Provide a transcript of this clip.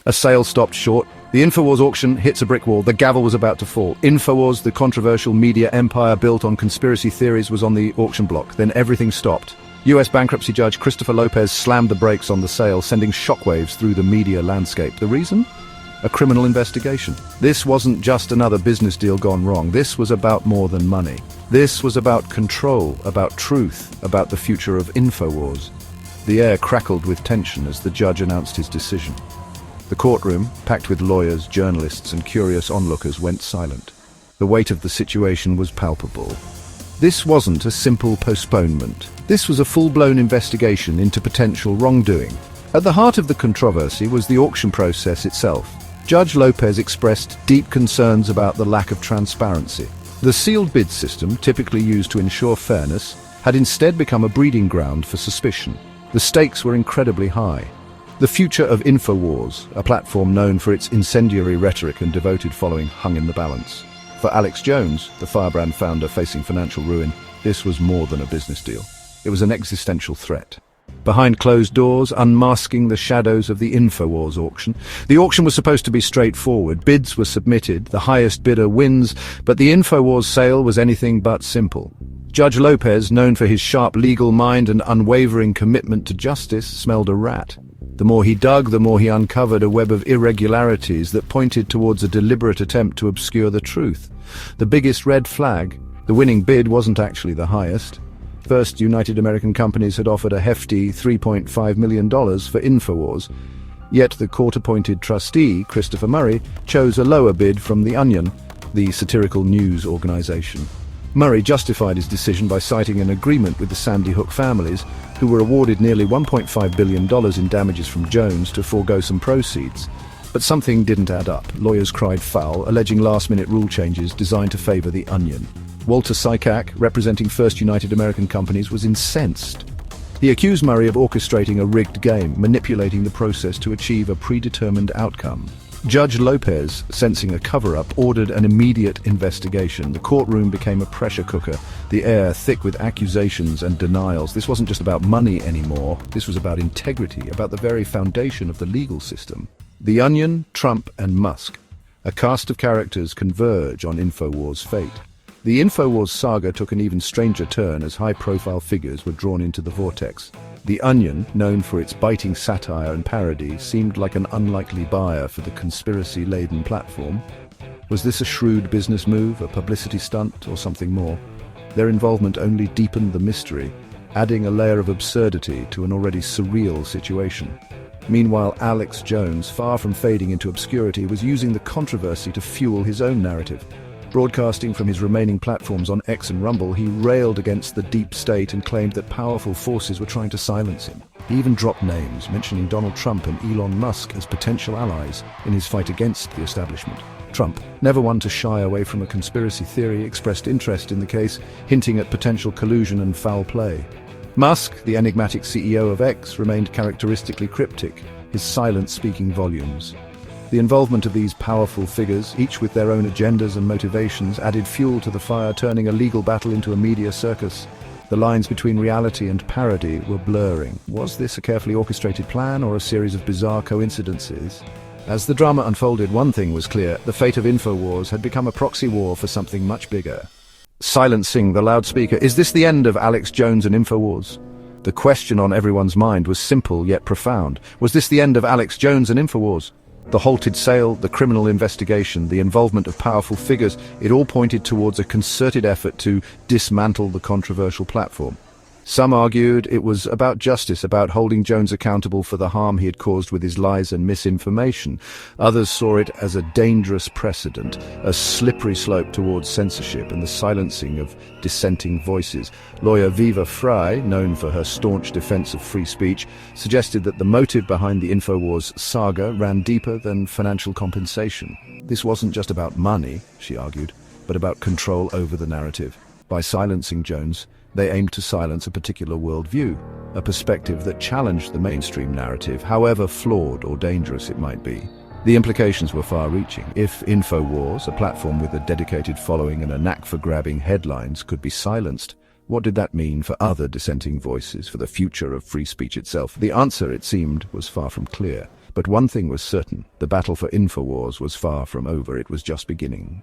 A sale stopped short. The Infowars auction hits a brick wall. The gavel was about to fall. Infowars, the controversial media empire built on conspiracy theories, was on the auction block. Then everything stopped. U.S. bankruptcy judge Christopher Lopez slammed the brakes on the sale, sending shockwaves through the media landscape. The reason? A criminal investigation. This wasn't just another business deal gone wrong. This was about more than money. This was about control, about truth, about the future of Infowars. The air crackled with tension as the judge announced his decision. The courtroom, packed with lawyers, journalists, and curious onlookers, went silent. The weight of the situation was palpable. This wasn't a simple postponement. This was a full-blown investigation into potential wrongdoing. At the heart of the controversy was the auction process itself. Judge Lopez expressed deep concerns about the lack of transparency. The sealed bid system, typically used to ensure fairness, had instead become a breeding ground for suspicion. The stakes were incredibly high. The future of Infowars, a platform known for its incendiary rhetoric and devoted following, hung in the balance. For Alex Jones, the firebrand founder facing financial ruin, this was more than a business deal. It was an existential threat. Behind closed doors, unmasking the shadows of the Infowars auction. The auction was supposed to be straightforward. Bids were submitted, the highest bidder wins, but the Infowars sale was anything but simple. Judge Lopez, known for his sharp legal mind and unwavering commitment to justice, smelled a rat. The more he dug, the more he uncovered a web of irregularities that pointed towards a deliberate attempt to obscure the truth. The biggest red flag: the winning bid wasn't actually the highest. First United American Companies had offered a hefty $3.5 million for Infowars, yet the court-appointed trustee, Christopher Murray, chose a lower bid from The Onion, the satirical news organization. Murray justified his decision by citing an agreement with the Sandy Hook families, who were awarded nearly $1.5 billion in damages from Jones to forego some proceeds. But something didn't add up. Lawyers cried foul, alleging last-minute rule changes designed to favor The Onion. Walter Sykak, representing First United American Companies, was incensed. He accused Murray of orchestrating a rigged game, manipulating the process to achieve a predetermined outcome. Judge Lopez, sensing a cover-up, ordered an immediate investigation. The courtroom became a pressure cooker, the air thick with accusations and denials. This wasn't just about money anymore. This was about integrity, about the very foundation of the legal system. The Onion, Trump, and Musk. A cast of characters converge on Infowars' fate. The Infowars saga took an even stranger turn as high-profile figures were drawn into the vortex. The Onion, known for its biting satire and parody, seemed like an unlikely buyer for the conspiracy-laden platform. Was this a shrewd business move, a publicity stunt, or something more? Their involvement only deepened the mystery, adding a layer of absurdity to an already surreal situation. Meanwhile, Alex Jones, far from fading into obscurity, was using the controversy to fuel his own narrative. Broadcasting from his remaining platforms on X and Rumble, he railed against the deep state and claimed that powerful forces were trying to silence him. He even dropped names, mentioning Donald Trump and Elon Musk as potential allies in his fight against the establishment. Trump, never one to shy away from a conspiracy theory, expressed interest in the case, hinting at potential collusion and foul play. Musk, the enigmatic CEO of X, remained characteristically cryptic, his silence speaking volumes. The involvement of these powerful figures, each with their own agendas and motivations, added fuel to the fire, turning a legal battle into a media circus. The lines between reality and parody were blurring. Was this a carefully orchestrated plan or a series of bizarre coincidences? As the drama unfolded, one thing was clear: the fate of Infowars had become a proxy war for something much bigger. Silencing the loudspeaker. Is this the end of Alex Jones and Infowars? The question on everyone's mind was simple yet profound. Was this the end of Alex Jones and Infowars? The halted sale, the criminal investigation, the involvement of powerful figures, it all pointed towards a concerted effort to dismantle the controversial platform. Some argued it was about justice, about holding Jones accountable for the harm he had caused with his lies and misinformation. Others saw it as a dangerous precedent, a slippery slope towards censorship and the silencing of dissenting voices. Lawyer Viva Frei, known for her staunch defense of free speech, suggested that the motive behind the Infowars saga ran deeper than financial compensation. This wasn't just about money, she argued, but about control over the narrative. By silencing Jones, they aimed to silence a particular worldview, a perspective that challenged the mainstream narrative, however flawed or dangerous it might be. The implications were far-reaching. If Infowars, a platform with a dedicated following and a knack for grabbing headlines, could be silenced, what did that mean for other dissenting voices, for the future of free speech itself? The answer, it seemed, was far from clear. But one thing was certain, the battle for Infowars was far from over, it was just beginning.